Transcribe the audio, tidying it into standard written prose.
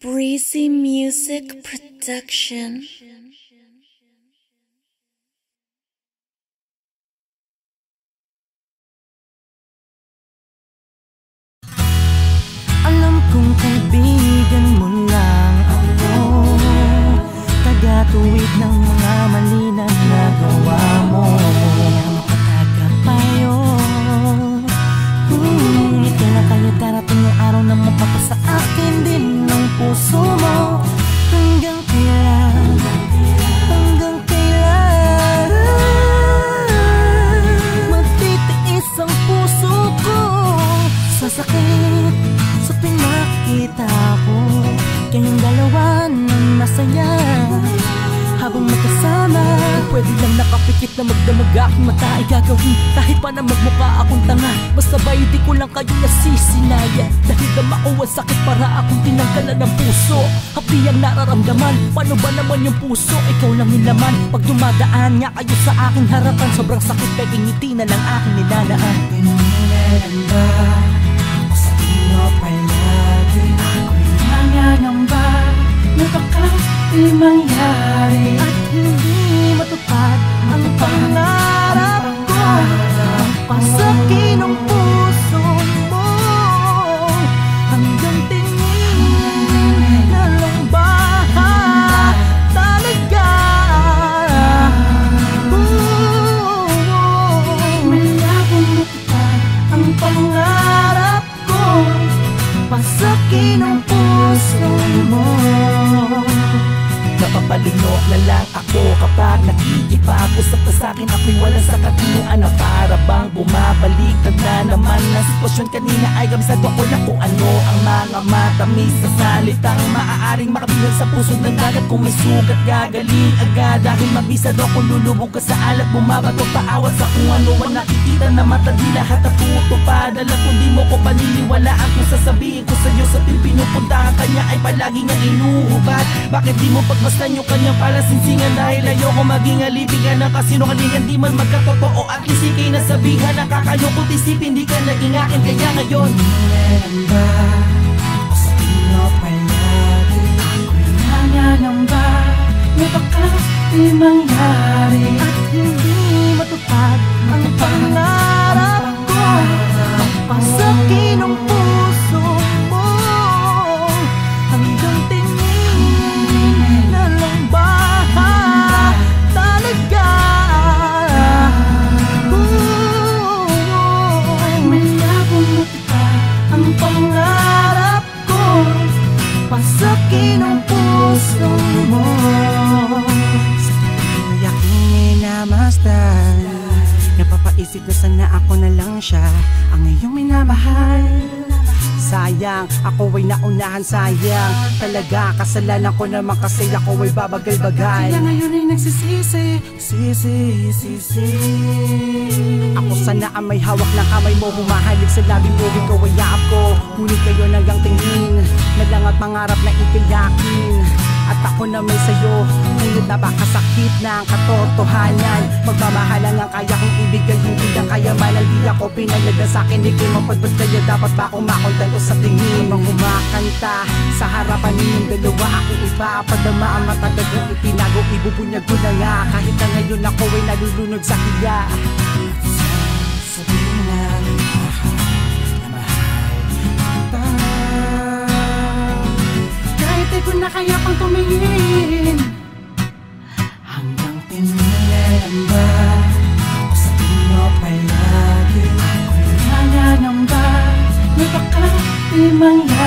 Breezy Music Production. Alam kong kaibigan mo lang ako, taga-tuwid ng mga mali na nagawa mo. Makatagapayo, kailan kaya darating yung araw na mapapasa akin din ng puso mo? Hanggang kailan, hanggang kailan magtitiis ang puso ko sa sakit, sa pinakita ko. Kayong dalawa na masaya habang magkasama. Pwede lang nakapikit na magdamag aking mata ay gagawin kahit pa na magmukha akong tanga. Basta ba hindi ko lang kayo nasisinaya, dahil dama ko ang sakit para akong tinanggalan ng puso. Hapdi ang nararamdaman, paano ba naman yung puso? Ikaw lang yung laman. Pag dumadaan nga kayo sa aking harapan, sobrang sakit kaya ngiti na lang aking nilalaan. Pinulan ba o sa inyo palagi? Ako'y nangangamba na baka di mangyari at hindi matupad ang pangarap ko. Pasakin ang puso mo hanggang tingin na lang ba talaga? Malabong matupad ang pangarap ko. Pasakin ang puso mo. Napapalino na lang ako kapag nakikipag-usap ka sa'kin. Ako'y walang sa katinoan na para bang bumabaliktad na naman ang sitwasyon. Kanina ay kabisado ko na kung ano ang mga matamis sa salitang maaaring makabilang sa puso ng dagat. Kung may sugat gagaling agad dahil mabisado kung lulubog ka sa alat. Bumabato paawat sa kung ano ang nakikita na mata di lahat natutupad. Alam kung di mo ko paniniwalaan kung sasabihin ko sa'yo sa tuwing pinupuntahan kanya ay palagi nga inuubat. Bakit di mo pagmasdan yung kanyang palasinsingan? Dahil ayoko maging alibigan ng kasinungalingan. Di man magkatotoo at least ikay nasabihan. Nakakalungkot isipin di ka naging akin kaya ngayon. Pinulan ba o sa inyo palagi? Ako'y nangangamba na baka di mangyari At hindi matupad ang pangarap ko. Pasakin ang puso mo hanggang tingin na lang ba talaga? Malabong matupad ang pangarap ko. Pasakin ang puso mo. Sa tuloy aking minamasdan, napapaisip na sana ako na lang siya ang iyong minamahal. Sayang, ako ay naunahan, sayang. Talaga, kasalanan ko naman kasi ako ay babagal-bagal. Kaya ngayon ay nagsisisi. Ako sana ang may hawak ng kamay mo, humahalik sa labi mo, ikaw ay yaap ko. Ngunit kayo hanggang tingin na lang at pangarap na ikayakin. At ako na may sayo, ngunit napakasakit na ang katotohanan. Pagmamahalan ang kaya kong ibigay, hindi lang kayamanan. Di ako pinalaga sa'kin, di kayo mapadbad. Kaya dapat ba akong makontento sa tingin? Habang kumakanta sa harapan ninyong dalawa, ako ipapadama ang matagal kong itinago. Ibubunyag ko na nga, kahit na ngayon ako ay nalulunod sa hiya. Sabihin na mahal na mahal kita. Kahit di ko na kaya pang tumingin. Hanggang pinulan ba o sa inyo palagi? Ako'y nangangamba na baka di mangyari